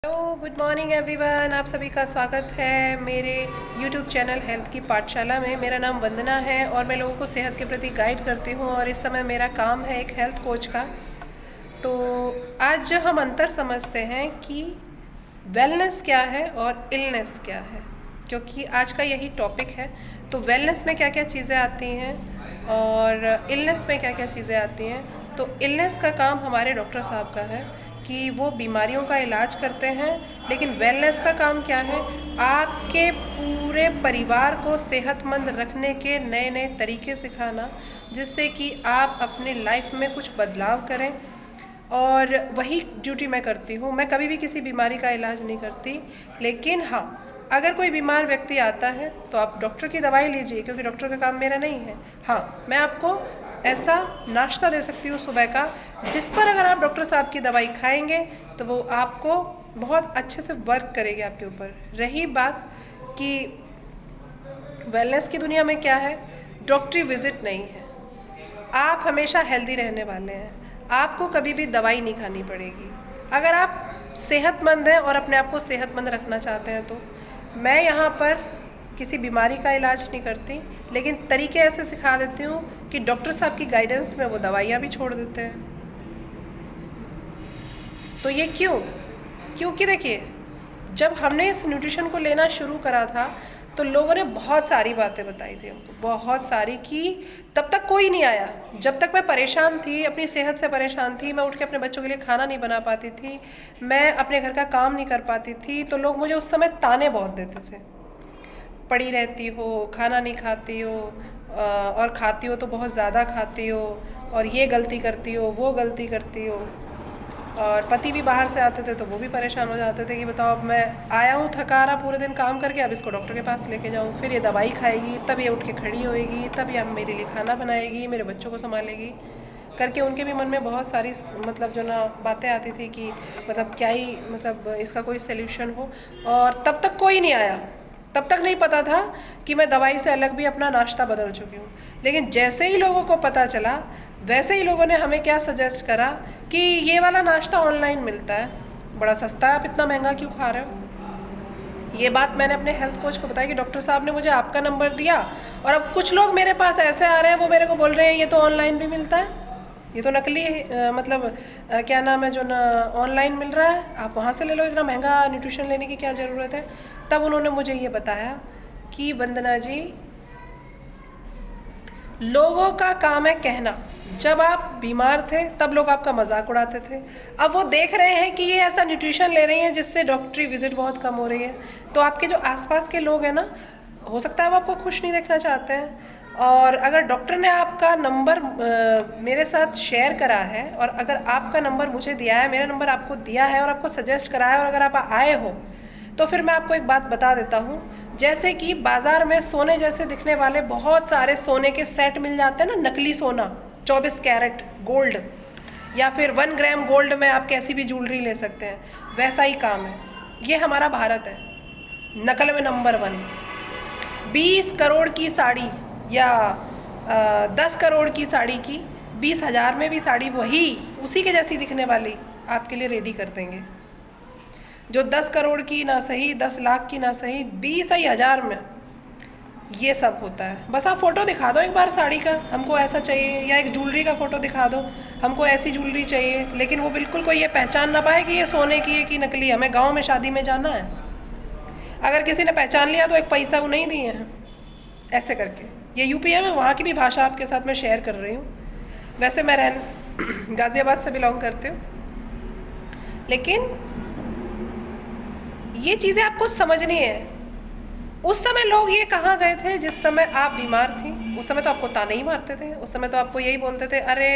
Hello, good morning everyone. आप सभी का स्वागत है मेरे यूट्यूब चैनल हेल्थ की पाठशाला में। मेरा नाम वंदना है और मैं लोगों को सेहत के प्रति गाइड करती हूँ और इस समय मेरा काम है एक हेल्थ कोच का। तो आज जो हम अंतर समझते हैं कि वेलनेस क्या है और इलनेस क्या है, क्योंकि आज का यही टॉपिक है। तो वेलनेस में क्या क्या चीज़ें आती हैं और इलनेस में क्या क्या चीज़ें आती हैं। तो इलनेस का काम हमारे डॉक्टर साहब का है कि वो बीमारियों का इलाज करते हैं, लेकिन वेलनेस का काम क्या है? आपके पूरे परिवार को सेहतमंद रखने के नए नए तरीके सिखाना, जिससे कि आप अपने लाइफ में कुछ बदलाव करें। और वही ड्यूटी मैं करती हूँ। मैं कभी भी किसी बीमारी का इलाज नहीं करती, लेकिन हाँ, अगर कोई बीमार व्यक्ति आता है तो आप डॉक्टर की दवाई लीजिए, क्योंकि डॉक्टर का काम मेरा नहीं है। हाँ, मैं आपको ऐसा नाश्ता दे सकती हूँ सुबह का, जिस पर अगर आप डॉक्टर साहब की दवाई खाएंगे तो वो आपको बहुत अच्छे से वर्क करेगी आपके ऊपर। रही बात कि वेलनेस की दुनिया में क्या है, डॉक्टरी विजिट नहीं है। आप हमेशा हेल्दी रहने वाले हैं, आपको कभी भी दवाई नहीं खानी पड़ेगी। अगर आप सेहतमंद हैं और अपने आप को सेहतमंद रखना चाहते हैं तो मैं यहाँ पर किसी बीमारी का इलाज नहीं करती, लेकिन तरीके ऐसे सिखा देती हूँ कि डॉक्टर साहब की गाइडेंस में वो दवाइयाँ भी छोड़ देते हैं। तो ये क्यों? क्योंकि देखिए, जब हमने इस न्यूट्रिशन को लेना शुरू करा था तो लोगों ने बहुत सारी बातें बताई थी हमको, बहुत सारी, कि तब तक कोई नहीं आया। जब तक मैं परेशान थी, अपनी सेहत से परेशान थी, मैं उठ के अपने बच्चों के लिए खाना नहीं बना पाती थी, मैं अपने घर का काम नहीं कर पाती थी, तो लोग मुझे उस समय ताने बहुत देते थे। पड़ी रहती हो, खाना नहीं खाती हो, और खाती हो तो बहुत ज़्यादा खाती हो, और ये गलती करती हो, वो गलती करती हो। और पति भी बाहर से आते थे तो वो भी परेशान हो जाते थे कि बताओ, अब मैं आया हूँ थका रहा पूरे दिन काम करके, अब इसको डॉक्टर के पास लेके जाऊँ, फिर ये दवाई खाएगी, तब ये उठ के खड़ी होएगी, तब ये मेरे लिए खाना बनाएगी, मेरे बच्चों को संभालेगी करके। उनके भी मन में बहुत सारी मतलब जो ना बातें आती थी कि मतलब क्या ही मतलब इसका कोई सल्यूशन हो। और तब तक कोई नहीं आया, तब तक नहीं पता था कि मैं दवाई से अलग भी अपना नाश्ता बदल चुकी हूँ। लेकिन जैसे ही लोगों को पता चला, वैसे ही लोगों ने हमें क्या सजेस्ट करा कि ये वाला नाश्ता ऑनलाइन मिलता है, बड़ा सस्ता है, आप इतना महंगा क्यों खा रहे हो। ये बात मैंने अपने हेल्थ कोच को बताई कि डॉक्टर साहब ने मुझे आपका नंबर दिया, और अब कुछ लोग मेरे पास ऐसे आ रहे हैं, वो मेरे को बोल रहे हैं ये तो ऑनलाइन भी मिलता है, ये तो नकली क्या नाम है जो ना ऑनलाइन मिल रहा है, आप वहाँ से ले लो, इतना महंगा न्यूट्रिशन लेने की क्या ज़रूरत है। तब उन्होंने मुझे ये बताया कि वंदना जी, लोगों का काम है कहना। जब आप बीमार थे तब लोग आपका मजाक उड़ाते थे, अब वो देख रहे हैं कि ये ऐसा न्यूट्रिशन ले रही हैं जिससे डॉक्टरी विजिट बहुत कम हो रही है, तो आपके जो आसपास के लोग हैं ना, हो सकता है वो आपको खुश नहीं देखना चाहते हैं। और अगर डॉक्टर ने आपका नंबर मेरे साथ शेयर करा है, और अगर आपका नंबर मुझे दिया है, मेरा नंबर आपको दिया है और आपको सजेस्ट करा है, और अगर आप आए हो, तो फिर मैं आपको एक बात बता देता हूँ। जैसे कि बाज़ार में सोने जैसे दिखने वाले बहुत सारे सोने के सेट मिल जाते हैं ना, नकली सोना, 24 कैरेट गोल्ड, या फिर 1 ग्राम गोल्ड में आप कैसी भी ज्वेलरी ले सकते हैं, वैसा ही काम है। ये हमारा भारत है, नकल में नंबर 1। 20 करोड़ की साड़ी या 10 करोड़ की साड़ी की 20,000 में भी साड़ी वही उसी के जैसी दिखने वाली आपके लिए रेडी कर देंगे। जो 10 करोड़ की ना सही, 10 लाख की ना सही, 20,000 में ये सब होता है। बस आप फ़ोटो दिखा दो एक बार साड़ी का, हमको ऐसा चाहिए, या एक ज्वेलरी का फ़ोटो दिखा दो, हमको ऐसी ज्वेलरी चाहिए, लेकिन वो बिल्कुल कोई ये पहचान ना पाए कि ये सोने की है कि नकली है। हमें गांव में शादी में जाना है, अगर किसी ने पहचान लिया तो एक पैसा वो नहीं दिए हैं, ऐसे करके। ये यूपी है, मैं वहाँ की भी भाषा आपके साथ में शेयर कर रही हूँ। वैसे मैं गाज़ियाबाद से बिलोंग करती हूँ, लेकिन ये चीज़ें आपको समझनी है। उस समय लोग ये कहाँ गए थे जिस समय आप बीमार थी? उस समय तो आपको ताने ही मारते थे, उस समय तो आपको यही बोलते थे, अरे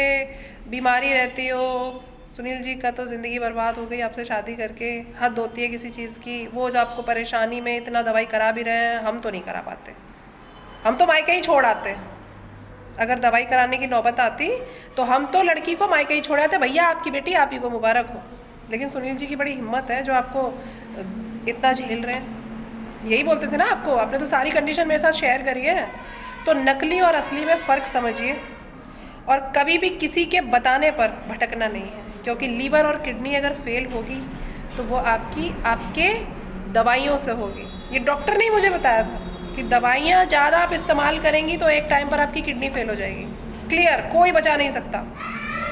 बीमारी रहती हो, सुनील जी का तो ज़िंदगी बर्बाद हो गई आपसे शादी करके, हद होती है किसी चीज़ की, वो जो आपको परेशानी में इतना दवाई करा भी रहे हैं, हम तो नहीं करा पाते, हम तो मायके ही छोड़ आते। अगर दवाई कराने की नौबत आती तो हम तो लड़की को मायके ही छोड़ आते, भैया आपकी बेटी आप ही को मुबारक हो। लेकिन सुनील जी की बड़ी हिम्मत है जो आपको इतना झेल रहे हैं। यही बोलते थे ना आपको, आपने तो सारी कंडीशन मेरे साथ शेयर करी है। तो नकली और असली में फ़र्क समझिए, और कभी भी किसी के बताने पर भटकना नहीं है, क्योंकि लीवर और किडनी अगर फेल होगी तो वो आपके दवाइयों से होगी। ये डॉक्टर ने मुझे बताया था कि दवाइयाँ ज़्यादा आप इस्तेमाल करेंगी तो एक टाइम पर आपकी किडनी फेल हो जाएगी। क्लियर, कोई बचा नहीं सकता।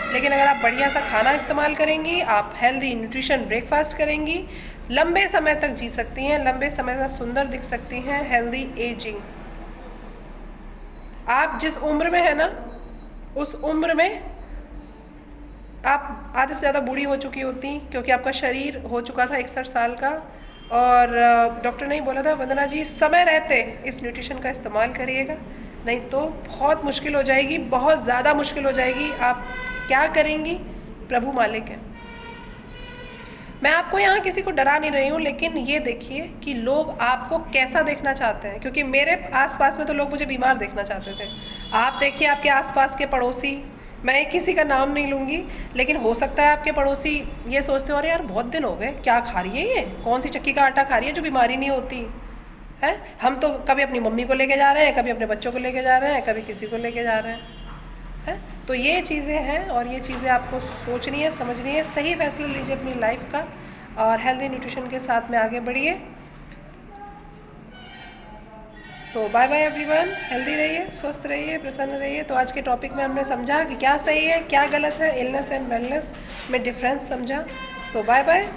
लेकिन अगर आप बढ़िया सा खाना इस्तेमाल करेंगी, आप हेल्दी न्यूट्रिशन ब्रेकफास्ट करेंगी, लंबे समय तक जी सकती हैं, लंबे समय तक सुंदर दिख सकती हैं। हेल्दी एजिंग, आप जिस उम्र में है ना, उस उम्र में आप आधे से ज़्यादा बूढ़ी हो चुकी होती, क्योंकि आपका शरीर हो चुका था 61 साल का। और डॉक्टर ने ही बोला था, वंदना जी समय रहते इस न्यूट्रिशन का इस्तेमाल करिएगा, नहीं तो बहुत मुश्किल हो जाएगी, बहुत ज़्यादा मुश्किल हो जाएगी। आप क्या करेंगी, प्रभु मालिक है। मैं आपको यहाँ किसी को डरा नहीं रही हूँ, लेकिन ये देखिए कि लोग आपको कैसा देखना चाहते हैं, क्योंकि मेरे आसपास में तो लोग मुझे बीमार देखना चाहते थे। आप देखिए आपके आसपास के पड़ोसी, मैं किसी का नाम नहीं लूँगी, लेकिन हो सकता है आपके पड़ोसी ये सोचते हो, अरे यार बहुत दिन हो गए, क्या खा रही है ये, कौन सी चक्की का आटा खा रही है जो बीमारी नहीं होती है। हम तो कभी अपनी मम्मी को लेके जा रहे हैं, कभी अपने बच्चों को लेके जा रहे हैं, कभी किसी को लेके जा रहे हैं। तो ये चीज़ें हैं, और ये चीज़ें आपको सोचनी है, समझनी है, सही फैसला लीजिए अपनी लाइफ का, और हेल्दी न्यूट्रिशन के साथ में आगे बढ़िए। सो बाय बाय एवरीवन, हेल्दी रहिए, स्वस्थ रहिए, प्रसन्न रहिए। तो आज के टॉपिक में हमने समझा कि क्या सही है क्या गलत है, इलनेस एंड वेलनेस में डिफरेंस समझा। सो बाय बाय।